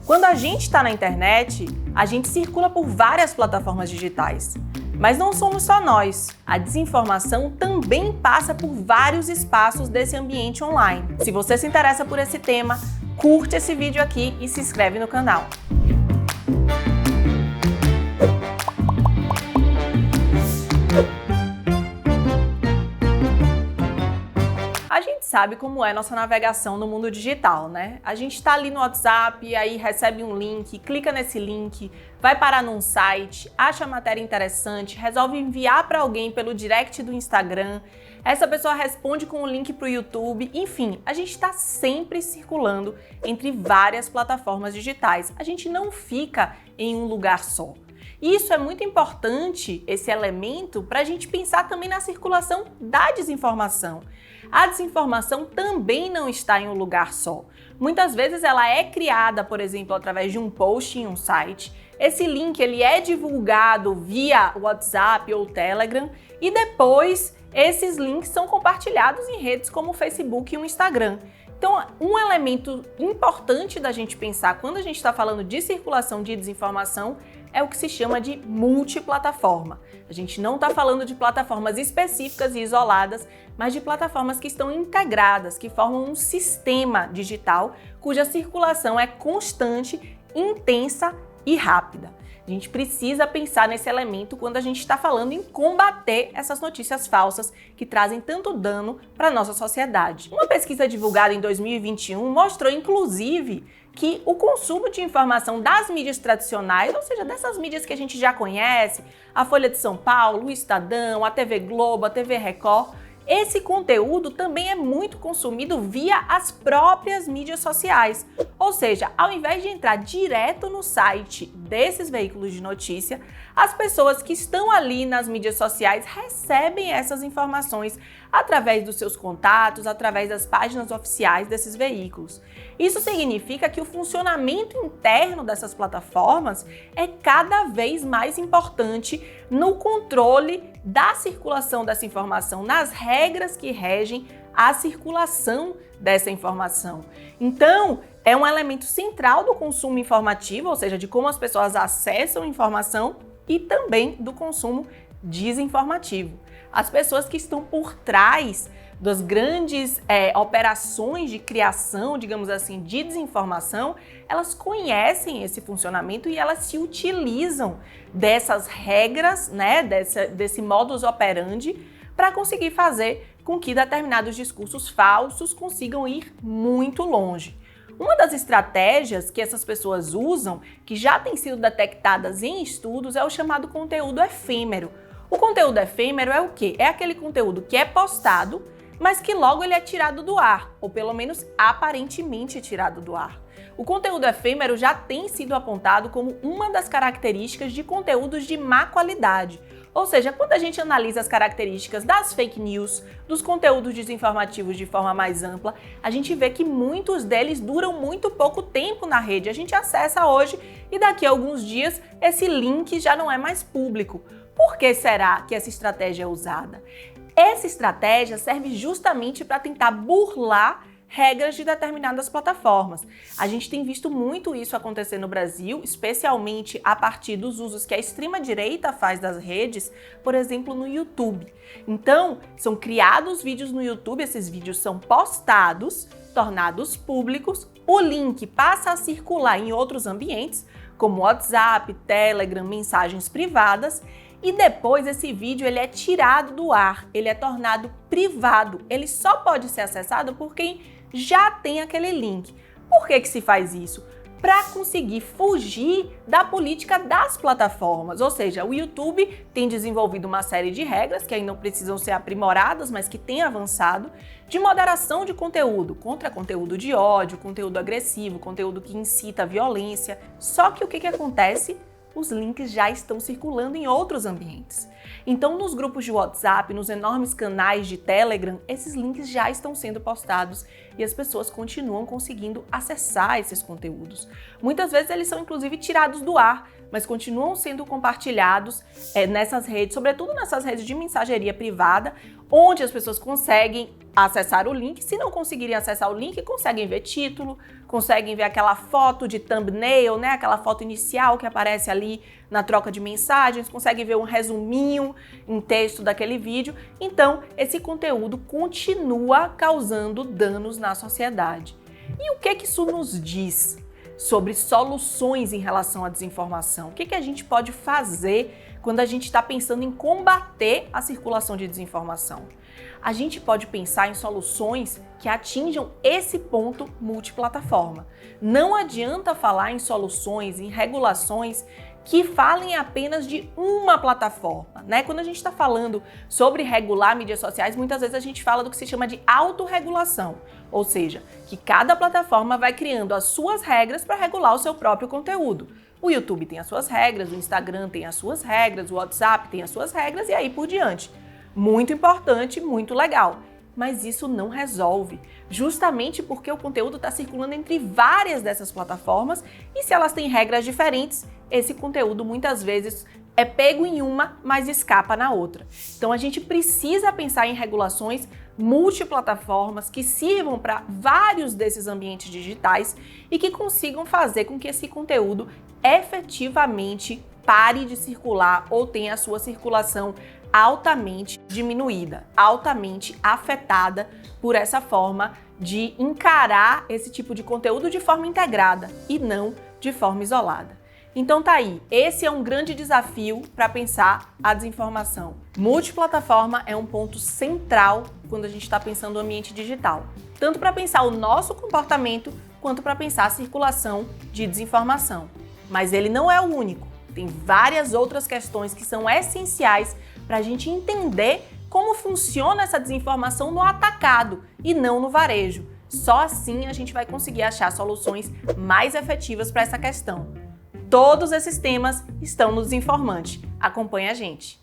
Quando a gente está na internet, a gente circula por várias plataformas digitais. Mas não somos só nós. A desinformação também passa por vários espaços desse ambiente online. Se você se interessa por esse tema, curte esse vídeo aqui e se inscreve no canal. A gente sabe como é nossa navegação no mundo digital, né? A gente está ali no WhatsApp, aí recebe um link, clica nesse link, vai parar num site, acha a matéria interessante, resolve enviar para alguém pelo direct do Instagram, essa pessoa responde com um link para o YouTube, enfim, a gente está sempre circulando entre várias plataformas digitais. A gente não fica em um lugar só. E isso é muito importante, esse elemento, para a gente pensar também na circulação da desinformação. A desinformação também não está em um lugar só. Muitas vezes ela é criada, por exemplo, através de um post em um site. Esse link ele é divulgado via WhatsApp ou Telegram e depois esses links são compartilhados em redes como o Facebook e o Instagram. Então, um elemento importante da gente pensar quando a gente está falando de circulação de desinformação é o que se chama de multiplataforma. A gente não está falando de plataformas específicas e isoladas, mas de plataformas que estão integradas, que formam um sistema digital cuja circulação é constante, intensa e rápida. A gente precisa pensar nesse elemento quando a gente está falando em combater essas notícias falsas que trazem tanto dano para a nossa sociedade. Uma pesquisa divulgada em 2021 mostrou, inclusive, que o consumo de informação das mídias tradicionais, ou seja, dessas mídias que a gente já conhece, a Folha de São Paulo, o Estadão, a TV Globo, a TV Record, esse conteúdo também é muito consumido via as próprias mídias sociais. Ou seja, ao invés de entrar direto no site desses veículos de notícia, as pessoas que estão ali nas mídias sociais recebem essas informações através dos seus contatos, através das páginas oficiais desses veículos. Isso significa que o funcionamento interno dessas plataformas é cada vez mais importante no controle da circulação dessa informação, nas regras que regem a circulação dessa informação. Então, é um elemento central do consumo informativo, ou seja, de como as pessoas acessam informação e também do consumo desinformativo. As pessoas que estão por trás das grandes operações de criação, digamos assim, de desinformação, elas conhecem esse funcionamento e elas se utilizam dessas regras, né, desse modus operandi, para conseguir fazer com que determinados discursos falsos consigam ir muito longe. Uma das estratégias que essas pessoas usam, que já tem sido detectadas em estudos, é o chamado conteúdo efêmero. O conteúdo efêmero é o quê? É aquele conteúdo que é postado, mas que logo ele é tirado do ar, ou pelo menos aparentemente tirado do ar. O conteúdo efêmero já tem sido apontado como uma das características de conteúdos de má qualidade. Ou seja, quando a gente analisa as características das fake news, dos conteúdos desinformativos de forma mais ampla, a gente vê que muitos deles duram muito pouco tempo na rede. A gente acessa hoje e daqui a alguns dias esse link já não é mais público. Por que será que essa estratégia é usada? Essa estratégia serve justamente para tentar burlar regras de determinadas plataformas. A gente tem visto muito isso acontecer no Brasil, especialmente a partir dos usos que a extrema-direita faz das redes, por exemplo, no YouTube. Então, são criados vídeos no YouTube, esses vídeos são postados, tornados públicos, o link passa a circular em outros ambientes, como WhatsApp, Telegram, mensagens privadas, e depois esse vídeo ele é tirado do ar, ele é tornado privado, ele só pode ser acessado por quem já tem aquele link. Por que se faz isso? Para conseguir fugir da política das plataformas, ou seja, o YouTube tem desenvolvido uma série de regras que ainda precisam ser aprimoradas, mas que tem avançado, de moderação de conteúdo, contra conteúdo de ódio, conteúdo agressivo, conteúdo que incita a violência. Só que o que acontece? Os links já estão circulando em outros ambientes. Então, nos grupos de WhatsApp, nos enormes canais de Telegram, esses links já estão sendo postados e as pessoas continuam conseguindo acessar esses conteúdos. Muitas vezes eles são inclusive tirados do ar, mas continuam sendo compartilhados nessas redes, sobretudo nessas redes de mensageria privada, onde as pessoas conseguem acessar o link. Se não conseguirem acessar o link, conseguem ver título, conseguem ver aquela foto de thumbnail, né? Aquela foto inicial que aparece ali na troca de mensagens, conseguem ver um resuminho em texto daquele vídeo. Então, esse conteúdo continua causando danos na sociedade. E o que isso nos diz sobre soluções em relação à desinformação? O que a gente pode fazer quando a gente está pensando em combater a circulação de desinformação? A gente pode pensar em soluções que atinjam esse ponto multiplataforma. Não adianta falar em soluções, em regulações que falem apenas de uma plataforma, né? Quando a gente está falando sobre regular mídias sociais, muitas vezes a gente fala do que se chama de autorregulação, ou seja, que cada plataforma vai criando as suas regras para regular o seu próprio conteúdo. O YouTube tem as suas regras, o Instagram tem as suas regras, o WhatsApp tem as suas regras e aí por diante. Muito importante, muito legal. Mas isso não resolve, justamente porque o conteúdo está circulando entre várias dessas plataformas e se elas têm regras diferentes, esse conteúdo muitas vezes é pego em uma, mas escapa na outra. Então a gente precisa pensar em regulações multiplataformas que sirvam para vários desses ambientes digitais e que consigam fazer com que esse conteúdo efetivamente pare de circular ou tenha a sua circulação altamente diminuída, altamente afetada por essa forma de encarar esse tipo de conteúdo de forma integrada e não de forma isolada. Então tá aí, esse é um grande desafio para pensar a desinformação. Multiplataforma é um ponto central quando a gente está pensando no ambiente digital, tanto para pensar o nosso comportamento quanto para pensar a circulação de desinformação. Mas ele não é o único, tem várias outras questões que são essenciais para a gente entender como funciona essa desinformação no atacado e não no varejo. Só assim a gente vai conseguir achar soluções mais efetivas para essa questão. Todos esses temas estão no Desinformante. Acompanhe a gente!